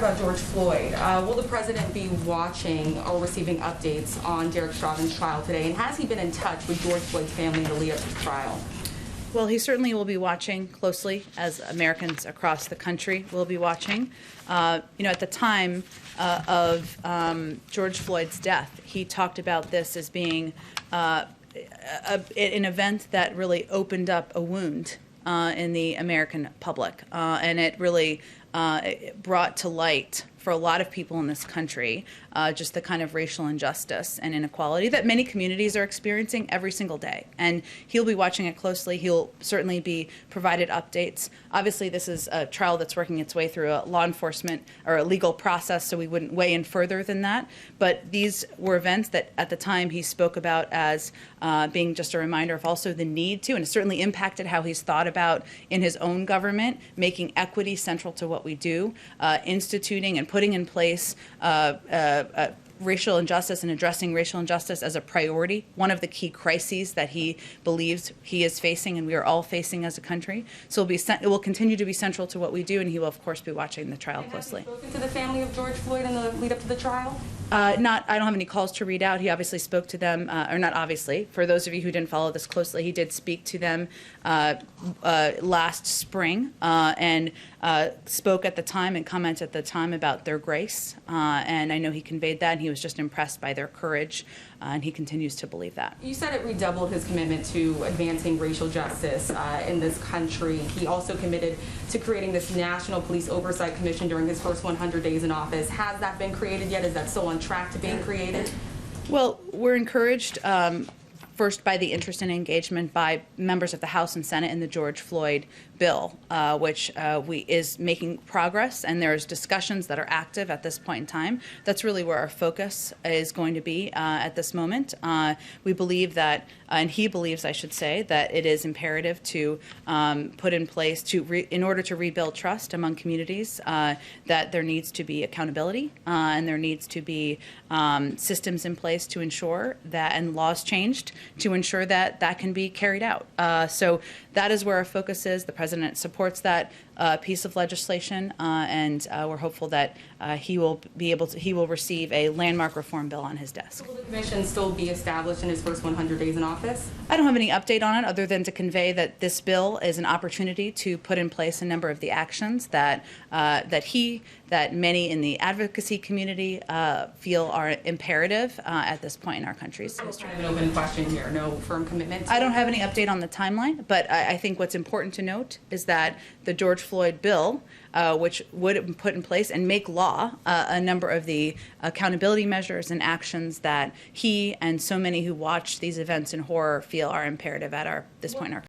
about George Floyd. Will the president be watching or receiving updates on Derek Chauvin's trial today? And has he been in touch with George Floyd's family in the lead up to the trial? Well, he certainly will be watching closely, as Americans across the country will be watching. At the time of George Floyd's death, he talked about this as being an event that really opened up a wound in the American public, and it really brought to light for a lot of people in this country just the kind of racial injustice and inequality that many communities are experiencing every single day. And he'll be watching it closely. He'll certainly be provided updates. Obviously, this is a trial that's working its way through a law enforcement or a legal process, so we wouldn't weigh in further than that. But these were events that at the time he spoke about as being just a reminder of also the need to, and it certainly impacted how he's thought about in his own government, making equity central to what we do, instituting and putting in place racial injustice and addressing racial injustice as a priority, one of the key crises that he believes he is facing and we are all facing as a country. So it will continue to be central to what we do, and he will, of course, be watching the trial closely. Have you spoken to the family of George Floyd in the lead up to the trial? I don't have any calls to read out. He obviously spoke to them, or not obviously. For those of you who didn't follow this closely, he did speak to them last spring and spoke at the time and commented at the time about their grace. And I know he conveyed that, and he was just impressed by their courage, and he continues to believe that. You said it redoubled his commitment to advancing racial justice in this country. He also committed to creating this National Police Oversight Commission during his first 100 days in office. Has that been created yet? Is that still on track to being created? Well, we're encouraged first by the interest and engagement by members of the House and Senate in the George Floyd bill, which is making progress, and there's discussions that are active at this point in time. That's really where our focus is going to be at this moment. We believe that, and he believes, I should say, that it is imperative to put in place in order to rebuild trust among communities, that there needs to be accountability and there needs to be systems in place to ensure that, and laws changed to ensure that that can be carried out. So that is where our focus is. The president supports that piece of legislation, and we're hopeful that he will receive a landmark reform bill on his desk. Will the commission still be established in his first 100 days in office? I don't have any update on it other than to convey that this bill is an opportunity to put in place a number of the actions that many in the advocacy community feel are imperative at this point in our country's history. Kind of an open question here. No firm commitment. I don't have any update on the timeline, but I think what's important to note is that the George Floyd bill, which would put in place and make law a number of the accountability measures and actions that he and so many who watch these events in horror feel are imperative at this point in our